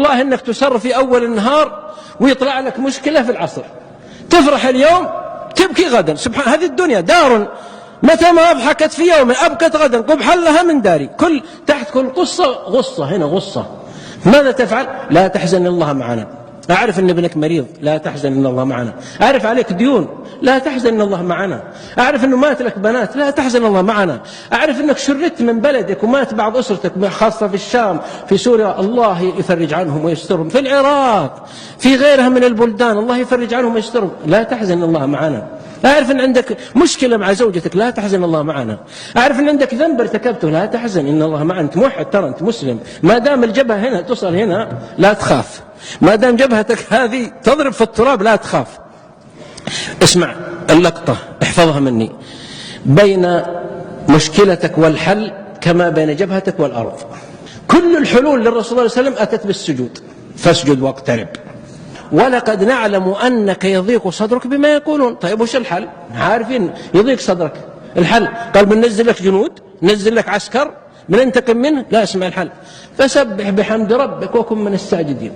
والله إنك تسر في أول النهار ويطلع لك مشكلة في العصر، تفرح اليوم تبكي غدا. سبحان، هذه الدنيا دار متى ما أضحكت في يوم أبكت غدا قبحا لها من داري. تحت كل قصة غصة، هنا غصة. ماذا تفعل؟ لا تحزن إن الله معنا. أعرف أن ابنك مريض، لا تحزن إن الله معنا. أعرف عليك ديون، لا تحزن إن الله معنا. أعرف أنه مات لك بنات، لا تحزن إن الله معنا. أعرف أنك شردت من بلدك ومات بعض أسرتك، خاصة في الشام، في سوريا، الله يفرج عنهم ويسترهم، في العراق، في غيرها من البلدان، الله يفرج عنهم ويسترهم، لا تحزن إن الله معنا. أعرف أن عندك مشكلة مع زوجتك، لا تحزن الله معنا. أعرف أن عندك ذنب ارتكبته، لا تحزن إن الله معنا. أنت موحد، ترى أنت مسلم. ما دام الجبهة هنا تصل هنا لا تخاف، ما دام جبهتك هذه تضرب في التراب لا تخاف. اسمع اللقطة، احفظها مني. بين مشكلتك والحل كما بين جبهتك والأرض. كل الحلول للرسول صلى الله عليه وسلم أتت بالسجود، فاسجد واقترب. ولقد نعلم أنك يضيق صدرك بما يقولون. طيب وش الحل؟ عارفين يضيق صدرك، الحل قال بننزل لك جنود، ننزل لك عسكر، بننتقم منه. لا، اسمع الحل، فسبح بحمد ربك وكن من الساجدين.